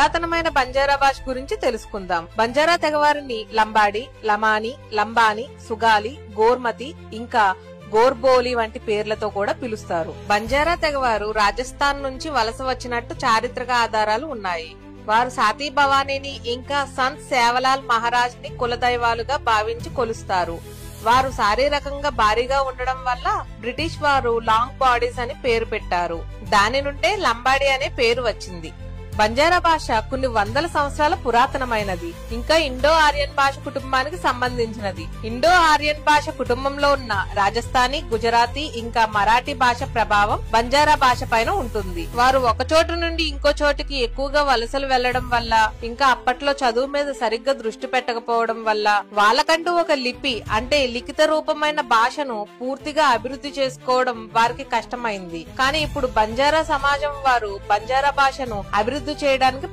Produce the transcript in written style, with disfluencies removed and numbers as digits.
పురాతనమైన బంజారా భాష గురించి తెలుసుకుందాం. బంజారా తెగవారిని లంబాడి, లమాని, లంబాని, సుగాలి, గోర్మతి ఇంకా గోర్బోలి వంటి పేర్లతో కూడా పిలుస్తారు. బంజారా తెగవారు రాజస్థాన్ నుంచి వలస వచ్చినట్టు చారిత్రక ఆధారాలు ఉన్నాయి. వారు సాతీ భవానీని ఇంకా సంత్ సేవలాల్ మహారాజ్ ని కులదైవాలుగా భావించి కొలుస్తారు. వారు శారీరకంగా భారీగా ఉండడం వల్ల బ్రిటిష్ వారు లాంగ్ బాడీస్ అని పేరు పెట్టారు. దాని నుండే లంబాడి అనే పేరు వచ్చింది. బంజారా భాష కొన్ని వందల సంవత్సరాల పురాతనమైనది. ఇంకా ఇండో ఆర్యన్ భాష కుటుంబానికి సంబంధించినది. ఇండో ఆర్యన్ భాష కుటుంబంలో ఉన్న రాజస్థానీ, గుజరాతీ ఇంకా మరాఠీ భాష ప్రభావం బంజారా భాష పైన ఉంటుంది. వారు ఒక చోటు నుండి ఇంకో చోటుకి ఎక్కువగా వలసలు వెళ్లడం వల్ల, ఇంకా అప్పట్లో చదువు మీద సరిగ్గా దృష్టి పెట్టకపోవడం వల్ల వాళ్ళకంటూ ఒక లిపి అంటే లిఖిత రూపమైన భాషను పూర్తిగా అభివృద్ధి చేసుకోవడం వారికి కష్టమైంది. కానీ ఇప్పుడు బంజారా సమాజం వారు బంజారా భాషను అభివృద్ధి చేయడానికి